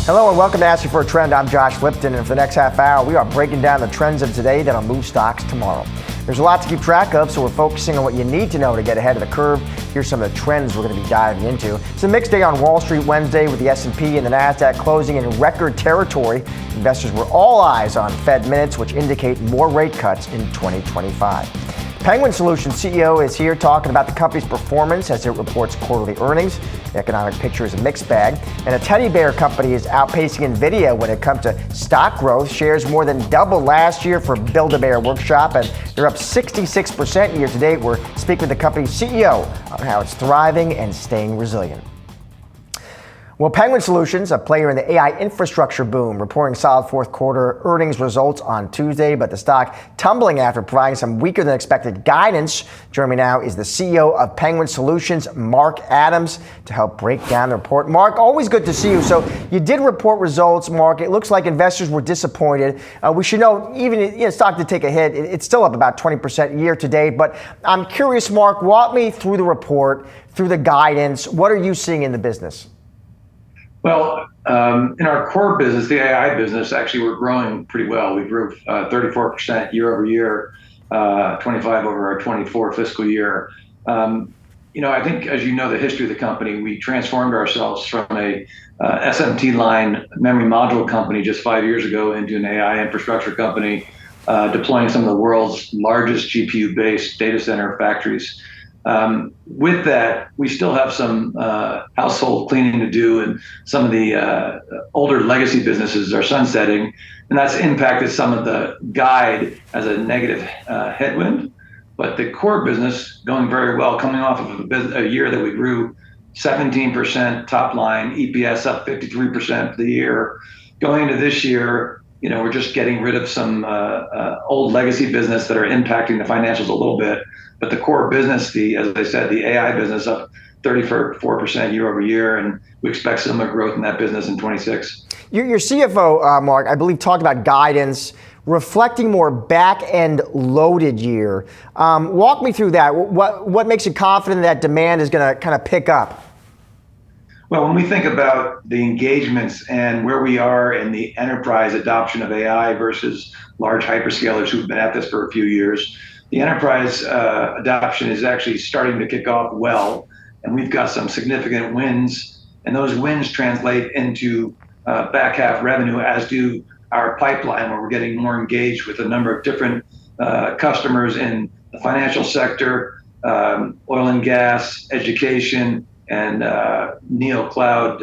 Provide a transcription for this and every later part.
Hello and welcome to Ask You for a Trend. I'm Josh Lipton, and for the next half hour, we are breaking down the trends of today that'll move stocks tomorrow. There's a lot to keep track of, so we're focusing on what you need to know to get ahead of the curve. Here's some of the trends we're going to be diving into. It's a mixed day on Wall Street Wednesday with the S&P and the Nasdaq closing in record territory. Investors were all eyes on Fed minutes, which indicate more rate cuts in 2025. Penguin Solutions CEO is here talking about the company's performance as it reports quarterly earnings. The economic picture is a mixed bag. And a teddy bear company is outpacing NVIDIA when it comes to stock growth. Shares more than doubled last year for Build-A-Bear Workshop, and they're up 66% year to date. We're speaking with the company's CEO on how it's thriving and staying resilient. Well, Penguin Solutions, a player in the AI infrastructure boom, reporting solid fourth quarter earnings results on Tuesday, but the stock tumbling after providing some weaker than expected guidance. Joining me now is the CEO of Penguin Solutions, Mark Adams, to help break down the report. Mark, always good to see you. So you did report results, Mark. It looks like investors were disappointed. We should know, even stock did take a hit. It's still up about 20% year to date. But I'm curious, Mark, walk me through the report, through the guidance. What are you seeing in the business? Well, in our core business, the AI business, actually we're growing pretty well. We grew 34% year over year, 25 over our 24 fiscal year. I think, as you know, the history of the company, we transformed ourselves from a SMT line memory module company just 5 years ago into an AI infrastructure company, deploying some of the world's largest GPU-based data center factories. With that, we still have some household cleaning to do, and some of the older legacy businesses are sunsetting, and that's impacted some of the guide as a negative headwind. But the core business going very well, coming off of a year that we grew 17% top line, EPS up 53% for the year. Going into this year, we're just getting rid of some old legacy business that are impacting the financials a little bit. But the core business, as I said, the AI business up 34% year over year, and we expect similar growth in that business in 26. Your CFO, Mark, I believe talked about guidance reflecting more back-end loaded year. Walk me through that. What makes you confident that demand is going to kind of pick up? Well, when we think about the engagements and where we are in the enterprise adoption of AI versus large hyperscalers who've been at this for a few years, the enterprise adoption is actually starting to kick off well, and we've got some significant wins, and those wins translate into back half revenue, as do our pipeline, where we're getting more engaged with a number of different customers in the financial sector, oil and gas, education, and neo-cloud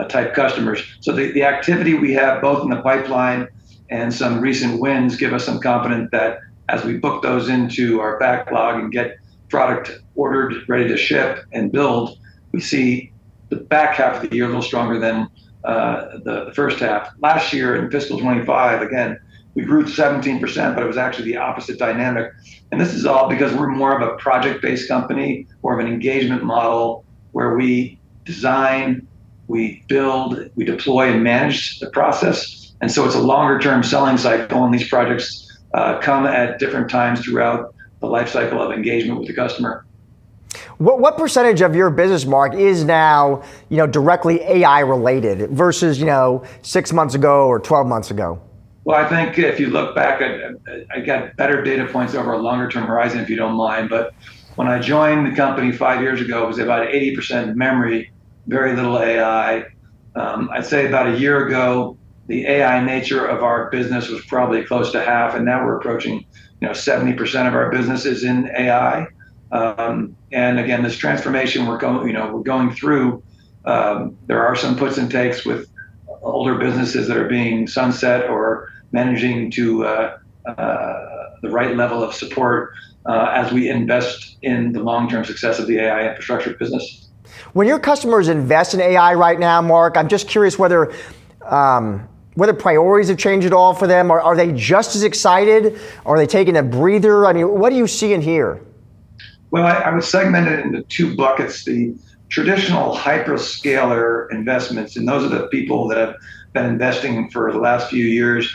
type customers. So the activity we have both in the pipeline and some recent wins give us some confidence that as we book those into our backlog and get product ordered, ready to ship and build, we see the back half of the year a little stronger than the first half. Last year in fiscal 25, again, we grew 17%, but it was actually the opposite dynamic. And this is all because we're more of a project-based company, more of an engagement model where we design, we build, we deploy and manage the process. And so it's a longer-term selling cycle, and these projects come at different times throughout the life cycle of engagement with the customer. What percentage of your business, Mark, is now directly AI related versus 6 months ago or 12 months ago? Well, I think if you look back, I got better data points over a longer term horizon, if you don't mind. But when I joined the company 5 years ago, it was about 80% memory, very little AI. I'd say about a year ago, the AI nature of our business was probably close to half, and now we're approaching 70% of our business is in AI. And again, this transformation we're going through, there are some puts and takes with older businesses that are being sunset or managing to the right level of support as we invest in the long-term success of the AI infrastructure business. When your customers invest in AI right now, Mark, I'm just curious whether priorities have changed at all for them. Are they just as excited? Are they taking a breather? I mean, what do you see and hear? Well, I would segment it into two buckets. The traditional hyperscaler investments, and those are the people that have been investing for the last few years,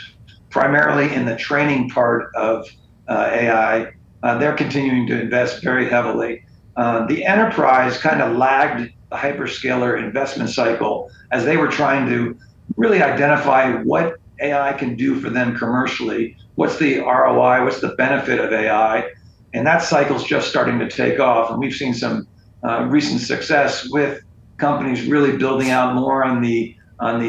primarily in the training part of AI. They're continuing to invest very heavily. The enterprise kind of lagged the hyperscaler investment cycle as they were trying to really identify what AI can do for them commercially. What's the ROI? What's the benefit of AI? And that cycle's just starting to take off. And we've seen some recent success with companies really building out more on the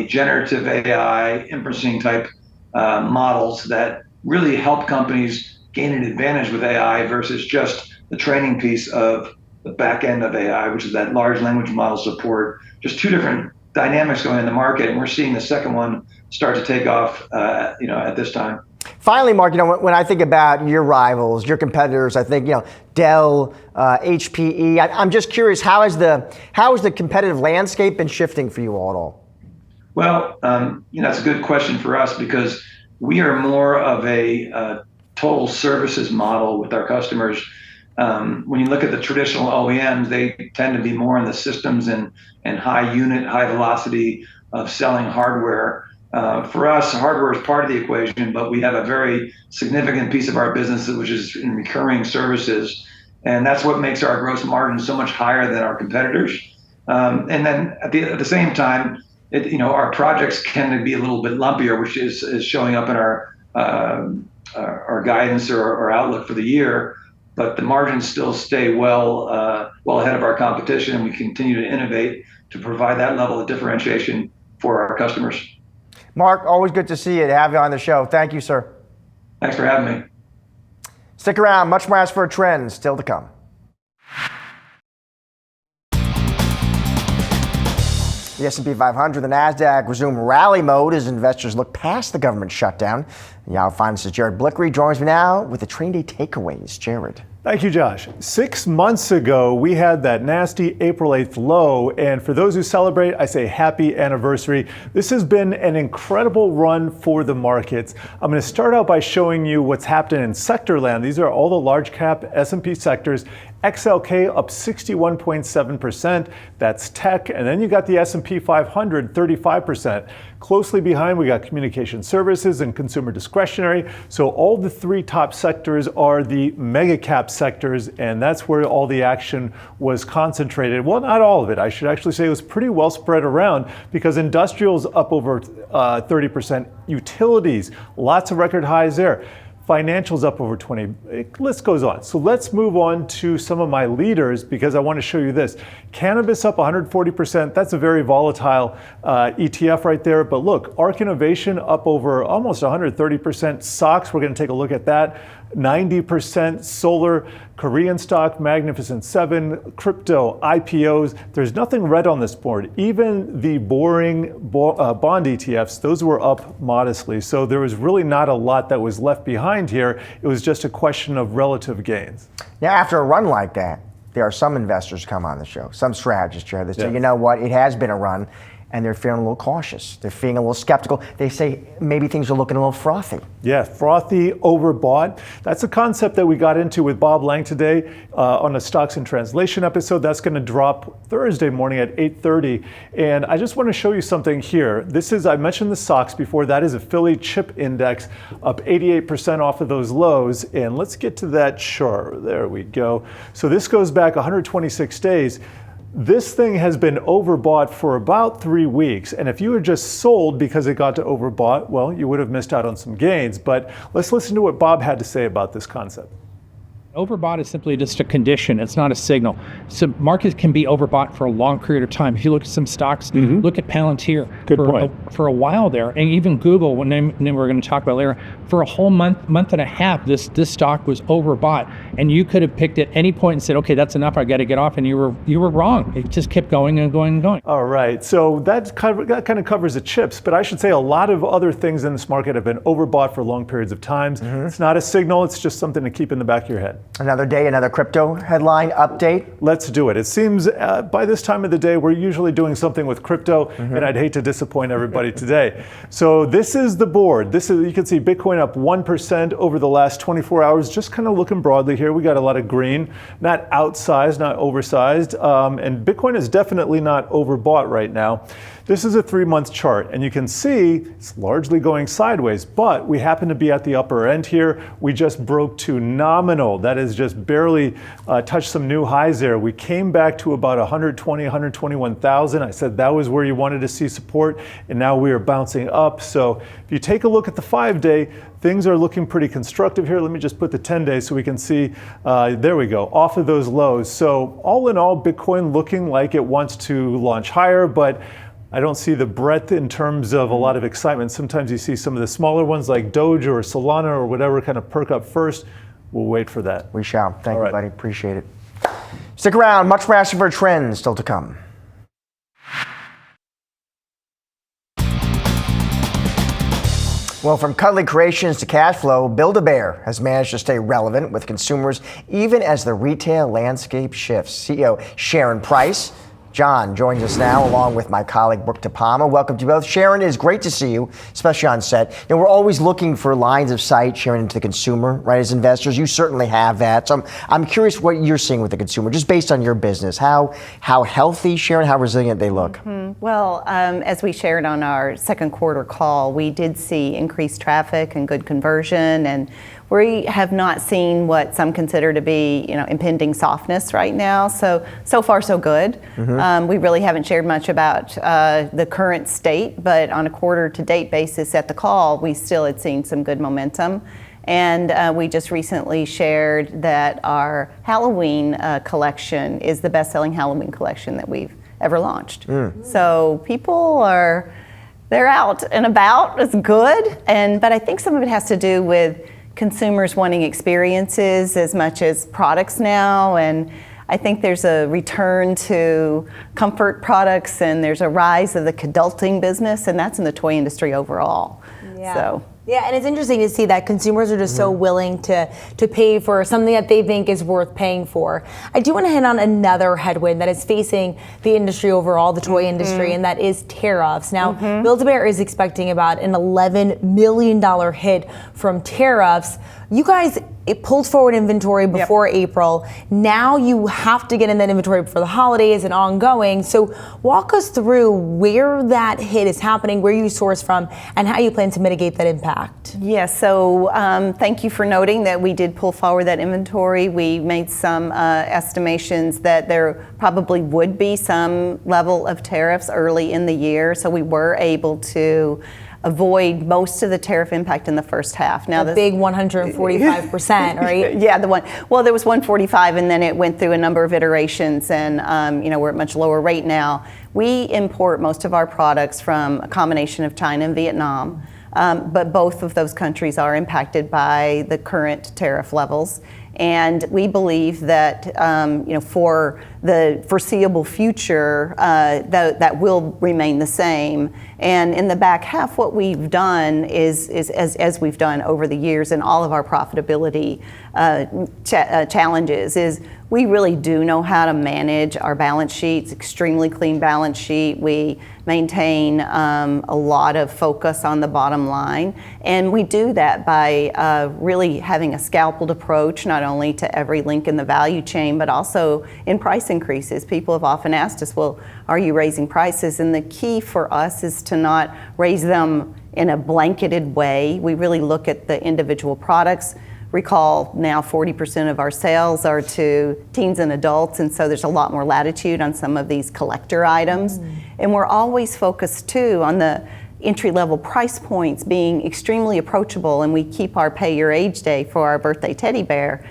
generative AI inferencing type models that really help companies gain an advantage with AI versus just the training piece of the back end of AI, which is that large language model support. Just two different dynamics going in the market, and we're seeing the second one start to take off, at this time. Finally, Mark, when I think about your rivals, your competitors, I think, Dell, HPE. I'm just curious, how has the competitive landscape been shifting for you all at all? Well, that's a good question for us because we are more of a total services model with our customers. When you look at the traditional OEMs, they tend to be more in the systems and high unit, high velocity of selling hardware. For us, hardware is part of the equation, but we have a very significant piece of our business which is in recurring services, and that's what makes our gross margin so much higher than our competitors. And then at the same time, our projects tend to be a little bit lumpier, which is showing up in our guidance or outlook for the year. But the margins still stay well ahead of our competition, and we continue to innovate to provide that level of differentiation for our customers. Mark, always good to see you, to have you on the show. Thank you, sir. Thanks for having me. Stick around, much more As for Trends still to come. The S&P 500, the Nasdaq resume rally mode as investors look past the government shutdown. Yahoo Finance's Jared Blickery joins me now with the trading day takeaways. Jared. Thank you, Josh. 6 months ago, we had that nasty April 8th low, and for those who celebrate, I say happy anniversary. This has been an incredible run for the markets. I'm going to start out by showing you what's happened in sector land. These are all the large cap S&P sectors. XLK up 61.7%, that's tech, and then you got the S&P 500, 35%. Closely behind, we got communication services and consumer discretionary. So all the three top sectors are the mega cap sectors, and that's where all the action was concentrated. Well, not all of it. I should actually say it was pretty well spread around because industrials up over 30%, utilities, lots of record highs there. Financials up over 20, list goes on. So let's move on to some of my leaders because I want to show you this. Cannabis up 140%, that's a very volatile ETF right there. But look, ARK Innovation up over almost 130%. SOX, we're going to take a look at that. 90% solar, Korean stock, Magnificent Seven, crypto, IPOs. There's nothing red on this board. Even the boring bond ETFs, those were up modestly. So there was really not a lot that was left behind here. It was just a question of relative gains. Now, after a run like that, there are some investors come on the show, some strategists, Chair, that say, you know what, it has been a run, and they're feeling a little cautious. They're feeling a little skeptical. They say maybe things are looking a little frothy. Yeah, frothy, overbought. That's a concept that we got into with Bob Lang today on a Stocks in Translation episode. That's going to drop Thursday morning at 8:30. And I just want to show you something here. This is, I mentioned the SOX before, that is a Philly chip index up 88% off of those lows. And let's get to that chart. There we go. So this goes back 126 days. This thing has been overbought for about 3 weeks. And if you had just sold because it got to overbought, well, you would have missed out on some gains. But let's listen to what Bob had to say about this concept. Overbought is simply just a condition. It's not a signal. So markets can be overbought for a long period of time. If you look at some stocks, look at Palantir for a while there, and even Google, when we're going to talk about later, for a whole month and a half, this stock was overbought, and you could have picked at any point and said, okay, that's enough, I got to get off, and you were wrong. It just kept going and going and going. All right, so that kind of covers the chips, but I should say a lot of other things in this market have been overbought for long periods of time. It's not a signal, it's just something to keep in the back of your head. Another day, another crypto headline update. Let's do it. It seems by this time of the day, we're usually doing something with crypto, and I'd hate to disappoint everybody today. So this is the board. You can see Bitcoin up 1% over the last 24 hours, just kind of looking broadly here. We got a lot of green, not outsized, not oversized, and Bitcoin is definitely not overbought right now. This is a 3-month chart, and you can see it's largely going sideways, but we happen to be at the upper end here. We just broke to nominal. That has just barely touched some new highs there. We came back to about 120, 121,000. I said that was where you wanted to see support, and now we are bouncing up. So if you take a look at the 5-day, things are looking pretty constructive here. Let me just put the 10-day so we can see, there we go, off of those lows. So all in all, Bitcoin looking like it wants to launch higher, but I don't see the breadth in terms of a lot of excitement. Sometimes you see some of the smaller ones like Doge or Solana or whatever kind of perk up first. We'll wait for that. We shall. Thank you, buddy. Appreciate it. Stick around. Much massiver trends still to come. Well, from cuddly creations to cash flow, Build-A-Bear has managed to stay relevant with consumers even as the retail landscape shifts. CEO Sharon Price John joins us now, along with my colleague Brooke DePalma. Welcome to you both. Sharon, it is great to see you, especially on set. We're always looking for lines of sight, Sharon, into the consumer, right? As investors, you certainly have that. So I'm curious what you're seeing with the consumer, just based on your business. How healthy, Sharon, how resilient they look? Mm-hmm. Well, as we shared on our second quarter call, we did see increased traffic and good conversion, and we have not seen what some consider to be, impending softness right now. So far, so good. Mm-hmm. We really haven't shared much about the current state, but on a quarter-to-date basis at the call, we still had seen some good momentum. And we just recently shared that our Halloween collection is the best-selling Halloween collection that we've ever launched. So people they're out and about. It's good, but I think some of it has to do with consumers wanting experiences as much as products now, and I think there's a return to comfort products, and there's a rise of the adulting business, and that's in the toy industry overall. Yeah. Yeah, and it's interesting to see that consumers are just so willing to pay for something that they think is worth paying for. I do want to hit on another headwind that is facing the industry overall, the toy industry, and that is tariffs. Now, Build-A-Bear is expecting about an $11 million hit from tariffs. You guys, it pulled forward inventory before April. Now you have to get in that inventory for the holidays and ongoing. So walk us through where that hit is happening, where you source from, and how you plan to mitigate that impact. Yeah, so thank you for noting that we did pull forward that inventory. We made some estimations that there probably would be some level of tariffs early in the year. So we were able to avoid most of the tariff impact in the first half. Now the big 145%, right? Yeah, there was 145, and then it went through a number of iterations, and we're at much lower rate now. We import most of our products from a combination of China and Vietnam, but both of those countries are impacted by the current tariff levels. And we believe that for the foreseeable future, that will remain the same. And in the back half, what we've done is as we've done over the years in all of our profitability challenges, is we really do know how to manage our balance sheets, extremely clean balance sheet. We maintain a lot of focus on the bottom line. And we do that by really having a scalpeled approach, not only to every link in the value chain, but also in price increases. People have often asked us, well, are you raising prices? And the key for us is to not raise them in a blanketed way. We really look at the individual products. Recall now 40% of our sales are to teens and adults, and so there's a lot more latitude on some of these collector items. And we're always focused too on the entry-level price points being extremely approachable, and we keep our pay your age day for our birthday teddy bear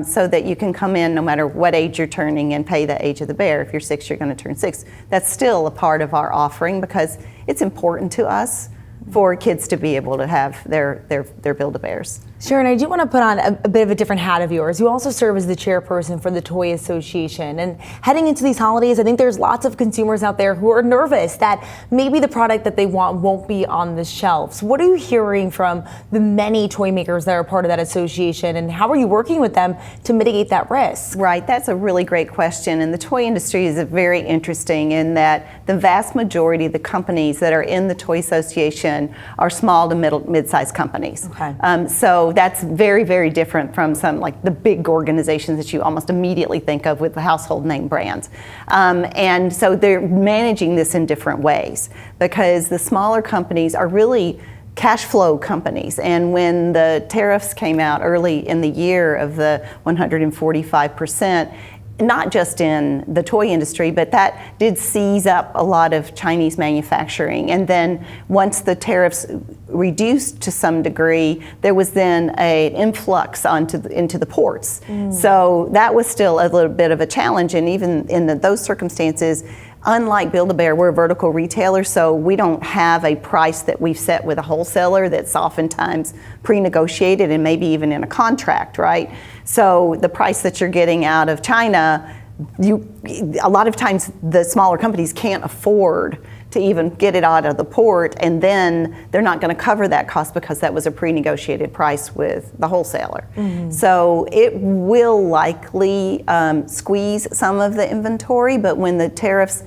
so that you can come in no matter what age you're turning and pay the age of the bear. If you're 6, you're going to turn 6. That's still a part of our offering because it's important to us for kids to be able to have their Build-A-Bears. Sharon, I do want to put on a bit of a different hat of yours. You also serve as the chairperson for the Toy Association. And heading into these holidays, I think there's lots of consumers out there who are nervous that maybe the product that they want won't be on the shelves. What are you hearing from the many toy makers that are part of that association, and how are you working with them to mitigate that risk? Right, that's a really great question. And the toy industry is very interesting in that the vast majority of the companies that are in the Toy Association are small to mid-sized companies. Okay. So that's very, very different from some like the big organizations that you almost immediately think of with the household name brands. And so they're managing this in different ways because the smaller companies are really cash flow companies. And when the tariffs came out early in the year of the 145%, not just in the toy industry, but that did seize up a lot of Chinese manufacturing. And then once the tariffs reduced to some degree, there was then an influx into the ports. So that was still a little bit of a challenge. And even in those circumstances, unlike Build-A-Bear, we're a vertical retailer, so we don't have a price that we've set with a wholesaler that's oftentimes pre-negotiated and maybe even in a contract, right? So the price that you're getting out of China, a lot of times the smaller companies can't afford to even get it out of the port, and then they're not going to cover that cost because that was a pre-negotiated price with the wholesaler. So it will likely squeeze some of the inventory, but when the tariffs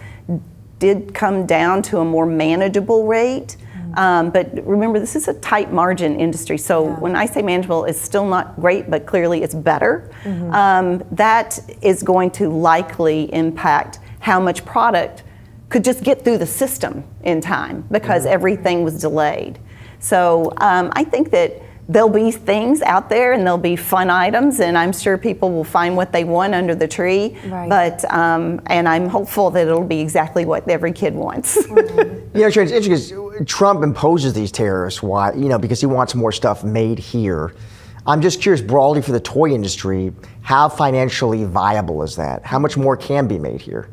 did come down to a more manageable rate, but remember, this is a tight margin industry, so when I say manageable, it's still not great, but clearly it's better. That is going to likely impact how much product could just get through the system in time because everything was delayed. So I think that there'll be things out there and there'll be fun items, and I'm sure people will find what they want under the tree. But and I'm hopeful that it'll be exactly what every kid wants. You know, Sharon, it's interesting because Trump imposes these tariffs. Why? You know, because he wants more stuff made here. I'm just curious, broadly for the toy industry, how financially viable is that? How much more can be made here?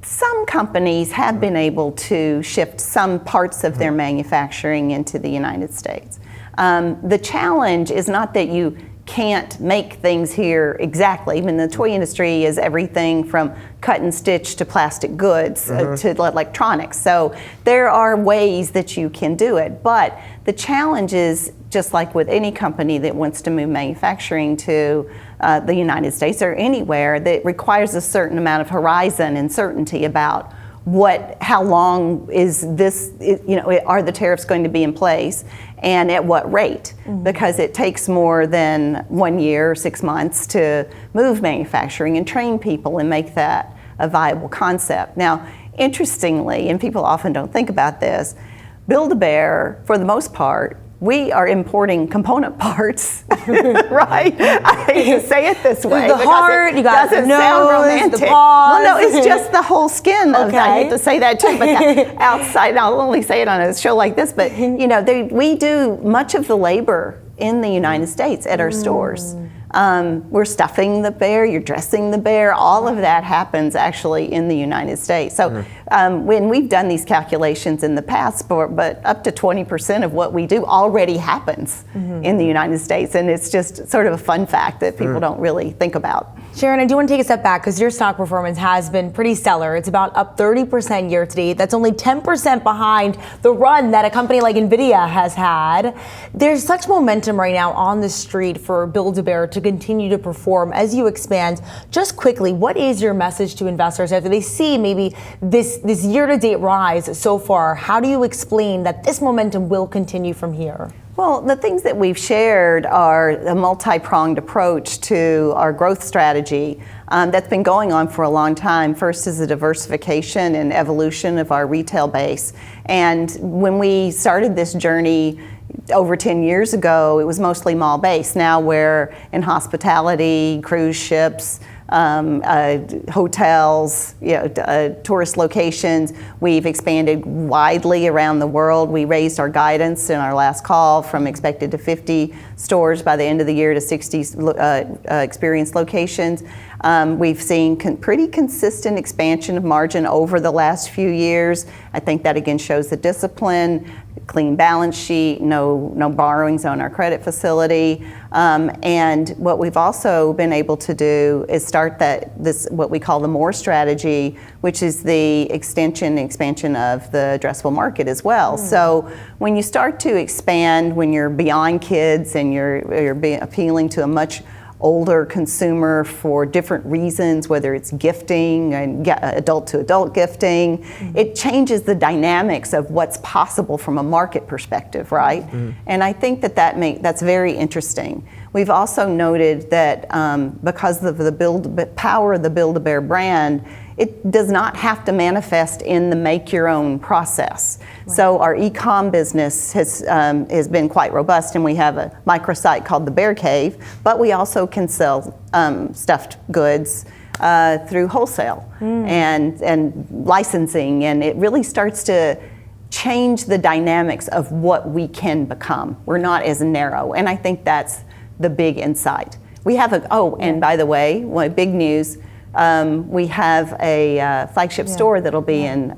Some companies have been able to shift some parts of their manufacturing into the United States. The challenge is not that you can't make things here exactly. I mean, the toy industry is everything from cut and stitch to plastic goods to electronics. So there are ways that you can do it. But the challenge is, just like with any company that wants to move manufacturing to the United States or anywhere, that requires a certain amount of horizon and certainty about how long is this, are the tariffs going to be in place and at what rate? Because it takes more than 1 year or 6 months to move manufacturing and train people and make that a viable concept. Now, interestingly, and people often don't think about this, Build-A-Bear, for the most part, we are importing component parts, right? I hate to say it this way. The heart, you got the nose, sound romantic. the paws. Well, no, it's just the whole skin. I hate to say that too, but the outside, I'll only say it on a show like this, but we do much of the labor in the United States at our stores. We're stuffing the bear, you're dressing the bear, all of that happens actually in the United States. So when we've done these calculations in the past, but up to 20% of what we do already happens in the United States, and it's just sort of a fun fact that people don't really think about. Sharon, I do want to take a step back because your stock performance has been pretty stellar. It's about up 30% year to date. That's only 10% behind the run that a company like NVIDIA has had. There's such momentum right now on the street for Build-A-Bear to continue to perform as you expand. Just quickly, what is your message to investors after they see maybe this year-to-date rise so far? How do you explain that this momentum will continue from here? Well, the things that we've shared are a multi-pronged approach to our growth strategy that's been going on for a long time. First is the diversification and evolution of our retail base. And when we started this journey over 10 years ago, it was mostly mall-based. Now we're in hospitality, cruise ships, hotels, tourist locations. We've expanded widely around the world. We raised our guidance in our last call from expected to 50 stores by the end of the year to 60 experienced locations. We've seen pretty consistent expansion of margin over the last few years. I think that again shows the discipline, clean balance sheet, no borrowings on our credit facility. And what we've also been able to do is start this what we call the MORE strategy, which is the expansion of the addressable market as well. So when you start to expand, when you're beyond kids and you're appealing to a much older consumer for different reasons, whether it's gifting and adult to adult gifting, it changes the dynamics of what's possible from a market perspective, right? And I think that's very interesting. We've also noted that because of the power of the Build-A-Bear brand, it does not have to manifest in the make-your-own process. Right. So our e-com business has been quite robust, and we have a microsite called the Bear Cave, but we also can sell stuffed goods through wholesale and licensing, and it really starts to change the dynamics of what we can become. We're not as narrow, and I think that's the big insight. We have and by the way, big news, we have a flagship store that'll be in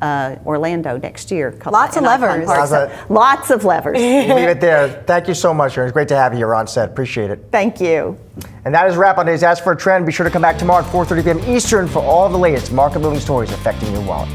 Orlando next year. Lots of levers. Lots of levers. Leave it there. Thank you so much, Sharon. It's great to have you here on set. Appreciate it. Thank you. And that is a wrap on today's Ask for a Trend. Be sure to come back tomorrow at 4:30 p.m. Eastern for all the latest market moving stories affecting your wallet.